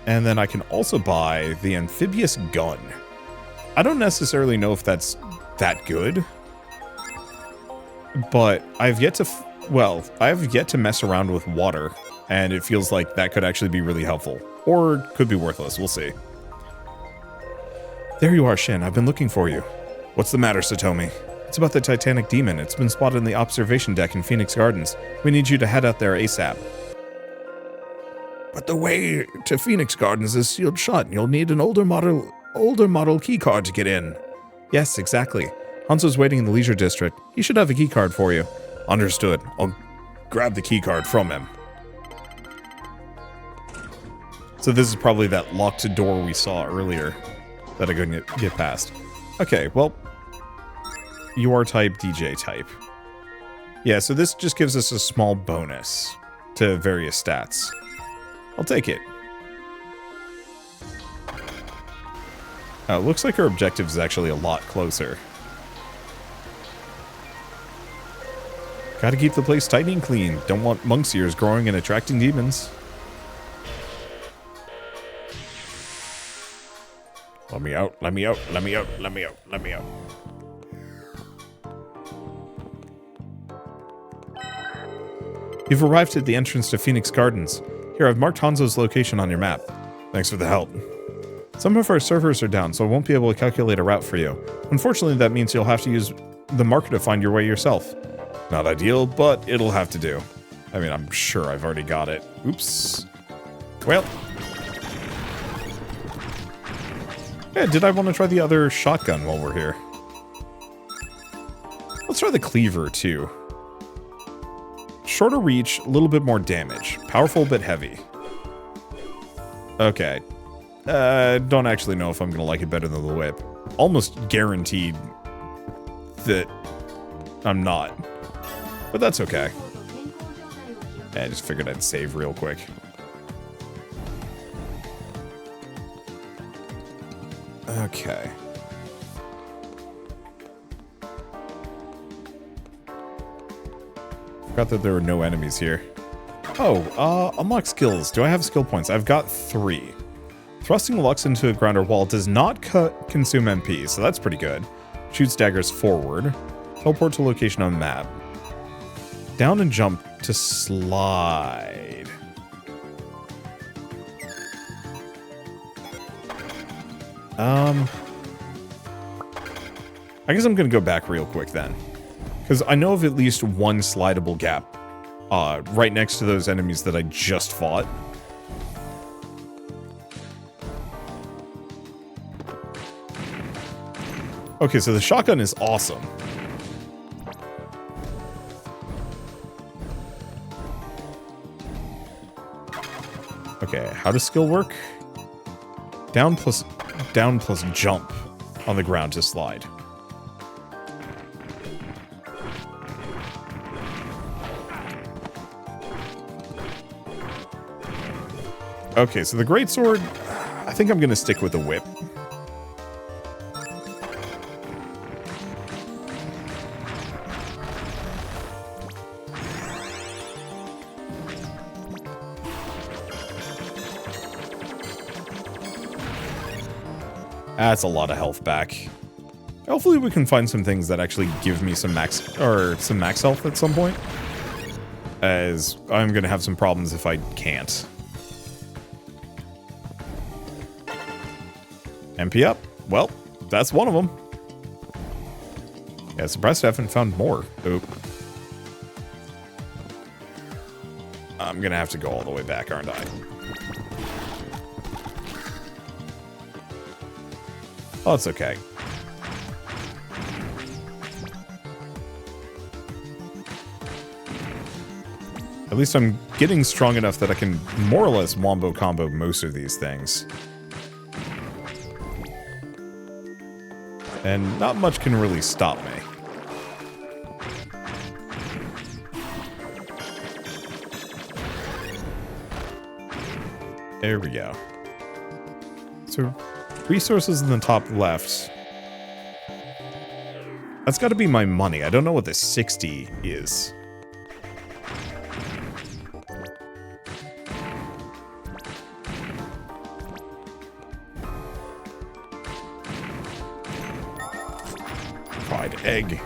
And then I can also buy the amphibious gun. I don't necessarily know if that's that good. But I've yet to... I've yet to mess around with water. And it feels like that could actually be really helpful. Or could be worthless, we'll see. There you are, Shin. I've been looking for you. What's the matter, Satomi? It's about the Titanic Demon. It's been spotted in the observation deck in Phoenix Gardens. We need you to head out there ASAP. But the way to Phoenix Gardens is sealed shut, and you'll need an older model keycard to get in. Yes, exactly. Hanzo's waiting in the leisure district. He should have a keycard for you. Understood. I'll grab the keycard from him. So this is probably that locked door we saw earlier that I couldn't get past. Okay, well, you are type, DJ type. Yeah, so this just gives us a small bonus to various stats. I'll take it. Looks like our objective is actually a lot closer. Gotta keep the place tight and clean. Don't want monk's ears growing and attracting demons. Let me out, let me out, let me out, let me out, let me out. You've arrived at the entrance to Phoenix Gardens. Here, I've marked Hanzo's location on your map. Thanks for the help. Some of our servers are down, so I won't be able to calculate a route for you. Unfortunately, that means you'll have to use the marker to find your way yourself. Not ideal, but it'll have to do. I mean, I'm sure I've already got it. Oops. Well. Yeah, did I want to try the other shotgun while we're here? Let's try the cleaver, too. Shorter reach, a little bit more damage. Powerful but heavy. Okay. Don't actually know if I'm going to like it better than the whip. Almost guaranteed that I'm not. But that's okay. Yeah, I just figured I'd save real quick. Okay. Forgot that there were no enemies here. Oh, unlock skills. Do I have skill points? I've got 3. Thrusting Lux into a grounder wall does not consume MP, so that's pretty good. Shoots daggers forward. Teleport to location on map. Down and jump to slide. I guess I'm gonna go back real quick then. Because I know of at least one slidable gap right next to those enemies that I just fought. Okay, so the shotgun is awesome. Okay, how does skill work? Down plus jump on the ground to slide. Okay, so the greatsword, I think I'm gonna stick with the whip. That's a lot of health back. Hopefully we can find some things that actually give me some max health at some point. As I'm gonna have some problems if I can't. MP up. Well, that's one of them. Yeah, surprised I haven't found more. Oop. I'm gonna have to go all the way back, aren't I? Oh, it's okay. At least I'm getting strong enough that I can more or less wombo combo most of these things. And not much can really stop me. There we go. So, resources in the top left. That's got to be my money. I don't know what the 60 is. Fried egg.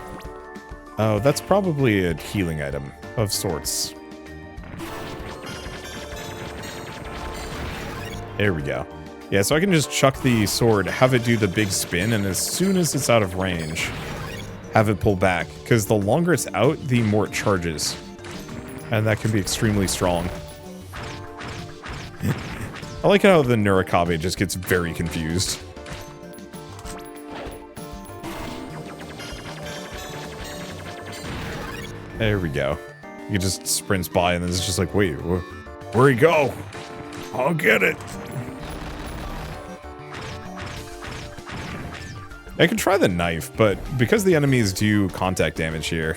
Oh, that's probably a healing item of sorts. There we go. Yeah, so I can just chuck the sword, have it do the big spin, and as soon as it's out of range, have it pull back. Because the longer it's out, the more it charges. And that can be extremely strong. I like how the Nurikabe just gets very confused. There we go. He just sprints by and then it's just like, wait, where'd he go? I'll get it. I could try the knife, but because the enemies do contact damage here...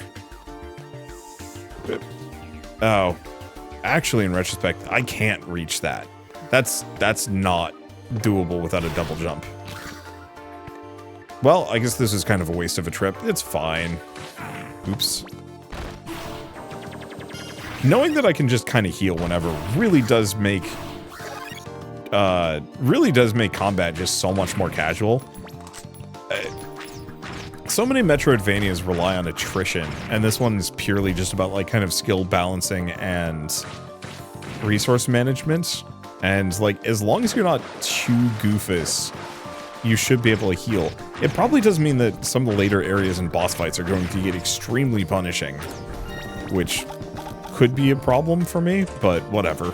Oh. Actually, in retrospect, I can't reach that. That's not doable without a double jump. Well, I guess this is kind of a waste of a trip. It's fine. Oops. Knowing that I can just kind of heal whenever really does make combat just so much more casual. So many Metroidvanias rely on attrition, and this one is purely just about like kind of skill balancing and resource management. And like, as long as you're not too goofus, you should be able to heal. It probably does mean that some of the later areas and boss fights are going to get extremely punishing, which could be a problem for me, but whatever.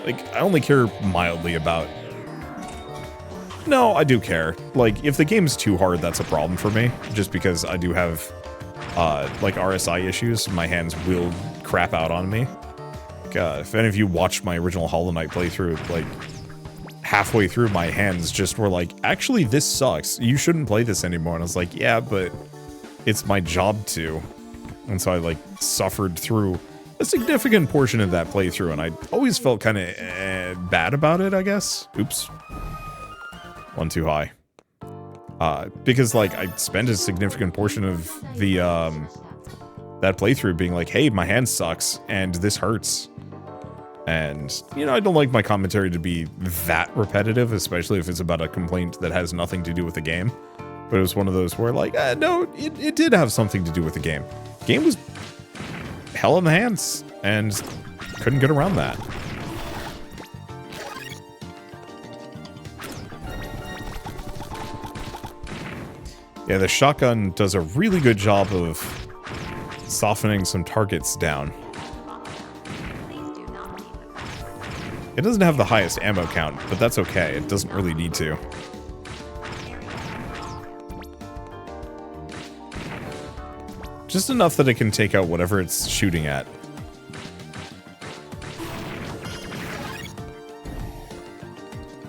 Like, I only care mildly about... No, I do care. Like, if the game's too hard, that's a problem for me. Just because I do have, like, RSI issues. My hands will crap out on me. If any of you watched my original Hollow Knight playthrough, like, halfway through, my hands just were like, actually, this sucks. You shouldn't play this anymore. And I was like, yeah, but it's my job to. And so I, like, suffered through a significant portion of that playthrough, and I always felt kind of bad about it, I guess. Oops. One too high. Because, like, I spent a significant portion of the, that playthrough being like, hey, my hand sucks, and this hurts. And, you know, I don't like my commentary to be that repetitive, especially if it's about a complaint that has nothing to do with the game. But it was one of those where, like, no, it did have something to do with the game. The game was hell in the hands, and couldn't get around that. Yeah, the shotgun does a really good job of softening some targets down. It doesn't have the highest ammo count, but that's okay. It doesn't really need to. Just enough that it can take out whatever it's shooting at.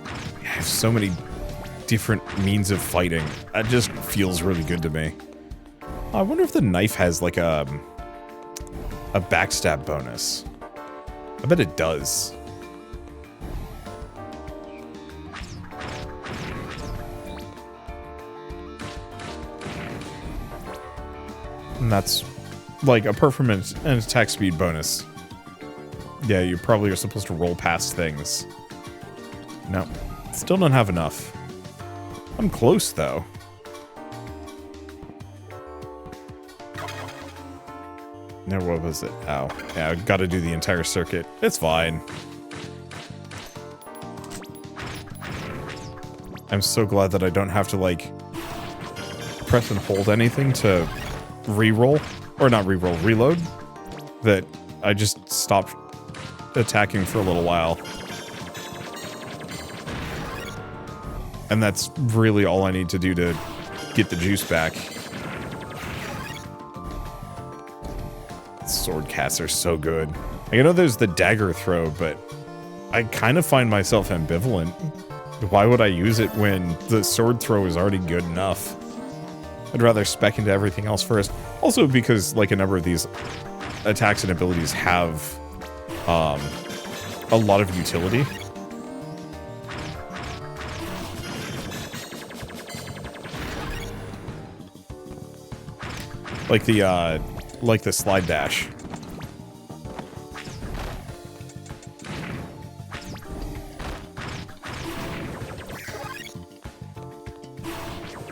I have so many different means of fighting. That just feels really good to me. I wonder if the knife has like a backstab bonus. I bet it does. And that's like apart from an attack speed bonus. Yeah, you probably are supposed to roll past things. No, still don't have enough. I'm close, though. Now, what was it? Oh, yeah, I gotta do the entire circuit. It's fine. I'm so glad that I don't have to, like, press and hold anything to re-roll. Or not re-roll, reload. That I just stopped attacking for a little while. And that's really all I need to do to get the juice back. Sword casts are so good. I know there's the dagger throw, but I kind of find myself ambivalent. Why would I use it when the sword throw is already good enough? I'd rather spec into everything else first. Also because, like, a number of these attacks and abilities have a lot of utility. Like the slide dash.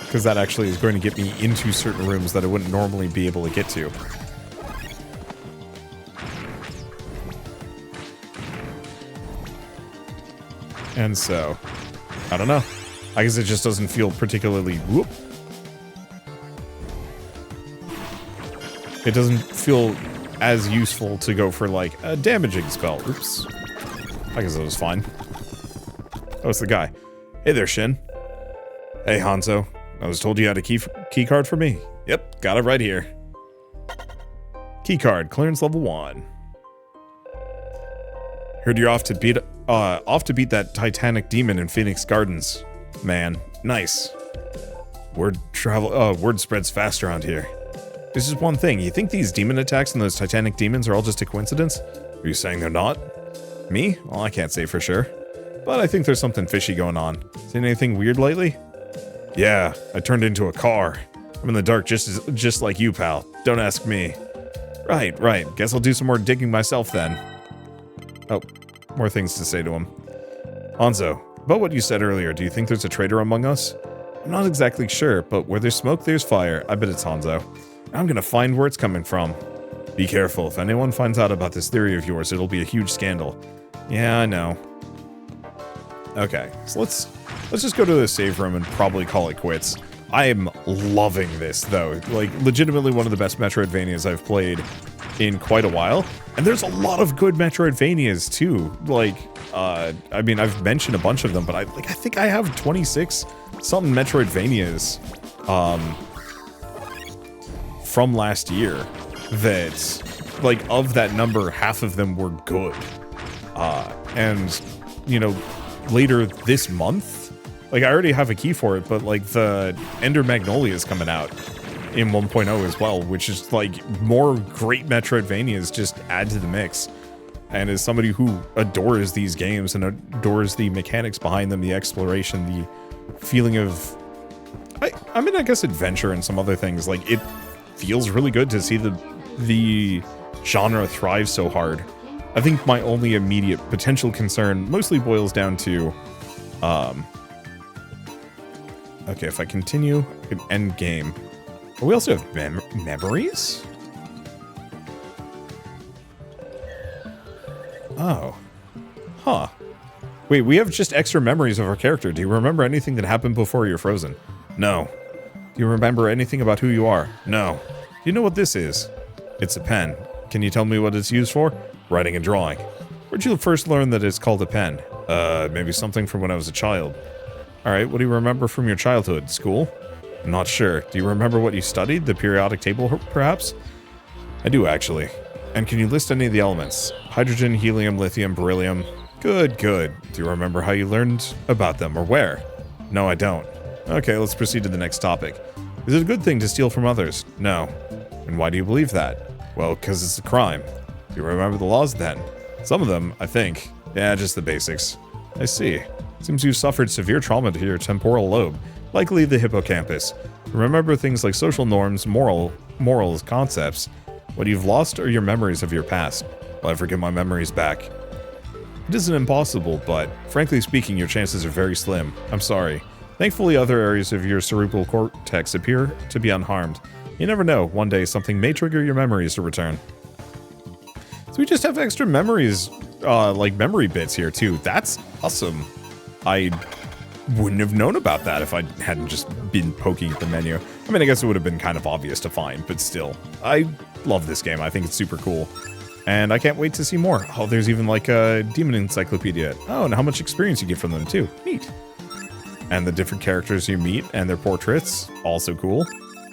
Because that actually is going to get me into certain rooms that I wouldn't normally be able to get to. And so, I don't know. I guess it just doesn't feel particularly... Whoop. It doesn't feel as useful to go for, like, a damaging spell. Oops. I guess that was fine. Oh, it's the guy. Hey there, Shin. Hey, Hanzo. I was told you had a key card for me. Yep, got it right here. Key card, clearance level 1. Heard you're off to beat that Titanic demon in Phoenix Gardens. Man, nice. Word spreads fast around here. This is one thing. You think these demon attacks and those Titanic demons are all just a coincidence? Are you saying they're not? Me? Well, I can't say for sure. But I think there's something fishy going on. Seen anything weird lately? Yeah, I turned into a car. I'm in the dark just like you, pal. Don't ask me. Right. Guess I'll do some more digging myself then. Oh, more things to say to him. Hanzo, about what you said earlier, do you think there's a traitor among us? I'm not exactly sure, but where there's smoke, there's fire. I bet it's Hanzo. I'm gonna find where it's coming from. Be careful. If anyone finds out about this theory of yours, it'll be a huge scandal. Yeah, I know. Okay, so let's just go to the save room and probably call it quits. I am loving this, though. Like, legitimately one of the best Metroidvanias I've played in quite a while. And there's a lot of good Metroidvanias, too. Like, I mean, I've mentioned a bunch of them, but I think I have 26-something Metroidvanias, from last year that, like, of that number, half of them were good. And, you know, later this month, like, I already have a key for it, but, like, the Ender Magnolia is coming out in 1.0 as well, which is, like, more great Metroidvanias just add to the mix. And as somebody who adores these games and adores the mechanics behind them, the exploration, the feeling of, I mean, I guess adventure and some other things, like, it feels really good to see the genre thrive so hard. I think my only immediate potential concern mostly boils down to, okay, if I continue, I can end game. But we also have memories? Oh. Huh. Wait, we have just extra memories of our character. Do you remember anything that happened before you're frozen? No. Do you remember anything about who you are? No. Do you know what this is? It's a pen. Can you tell me what it's used for? Writing and drawing. Where'd you first learn that it's called a pen? Maybe something from when I was a child. Alright, what do you remember from your childhood? School? I'm not sure. Do you remember what you studied? The periodic table, perhaps? I do, actually. And can you list any of the elements? Hydrogen, helium, lithium, beryllium. Good, good. Do you remember how you learned about them, or where? No, I don't. Okay, let's proceed to the next topic. Is it a good thing to steal from others? No. And why do you believe that? Well, because it's a crime. Do you remember the laws then? Some of them, I think. Yeah, just the basics. I see. Seems you suffered severe trauma to your temporal lobe, likely the hippocampus. Remember things like social norms, morals, concepts. What you've lost are your memories of your past. Will I ever get my memories back? It isn't impossible, but frankly speaking, your chances are very slim. I'm sorry. Thankfully, other areas of your cerebral cortex appear to be unharmed. You never know, one day something may trigger your memories to return. So we just have extra memories, like memory bits here too. That's awesome. I wouldn't have known about that if I hadn't just been poking at the menu. I mean, I guess it would have been kind of obvious to find, but still. I love this game. I think it's super cool. And I can't wait to see more. Oh, there's even like a demon encyclopedia. Oh, and how much experience you get from them too. Neat. And the different characters you meet and their portraits, also cool.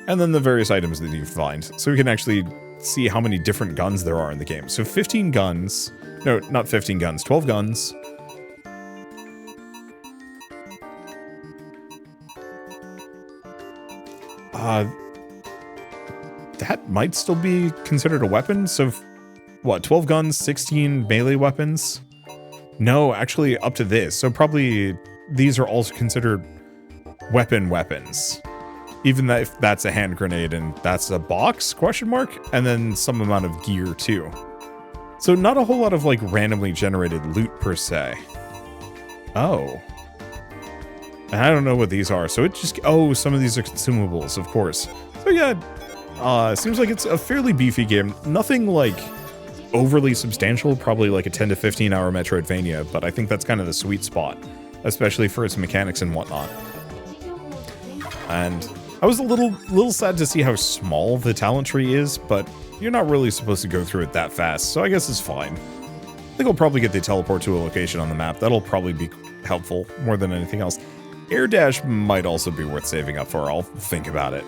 And then the various items that you find. So we can actually see how many different guns there are in the game. So 15 guns. No, not 15 guns. 12 guns. That might still be considered a weapon. So, what, 12 guns, 16 melee weapons? No, actually up to this. So probably these are also considered weapons. even if that's a hand grenade and that's a box, question mark, and then some amount of gear too. So not a whole lot of like randomly generated loot per se. Oh. And I don't know what these are, so it just, oh, some of these are consumables, of course. So yeah, seems like it's a fairly beefy game. Nothing like overly substantial, probably like a 10 to 15 hour Metroidvania, but I think that's kind of the sweet spot, especially for its mechanics and whatnot. And I was a little sad to see how small the talent tree is, but you're not really supposed to go through it that fast, so I guess it's fine. I think I'll probably get the teleport to a location on the map. That'll probably be helpful more than anything else. Air dash might also be worth saving up for. I'll think about it.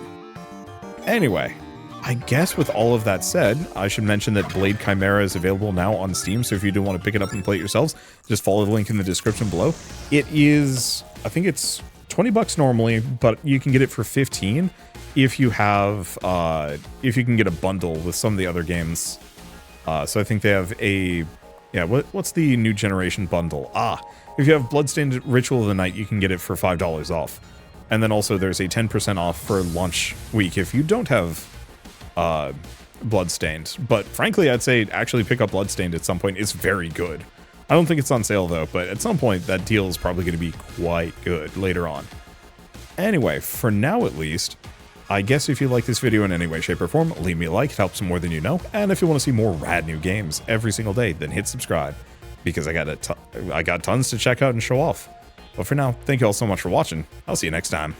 Anyway, I guess with all of that said, I should mention that Blade Chimera is available now on Steam, so if you do want to pick it up and play it yourselves, just follow the link in the description below. It is, I think it's 20 bucks normally, but you can get it for 15 if you have, if you can get a bundle with some of the other games. So I think they have a, yeah, what's the new generation bundle? If you have Bloodstained Ritual of the Night, you can get it for $5 off. And then also there's a 10% off for launch week if you don't have Bloodstained. But frankly, I'd say actually pick up Bloodstained at some point. It's very good. I don't think it's on sale though, but at some point that deal is probably going to be quite good later on. Anyway, for now at least, I guess if you like this video in any way, shape, or form, leave me a like. It helps more than you know. And if you want to see more rad new games every single day, then hit subscribe, because I got tons to check out and show off. But for now, thank you all so much for watching. I'll see you next time.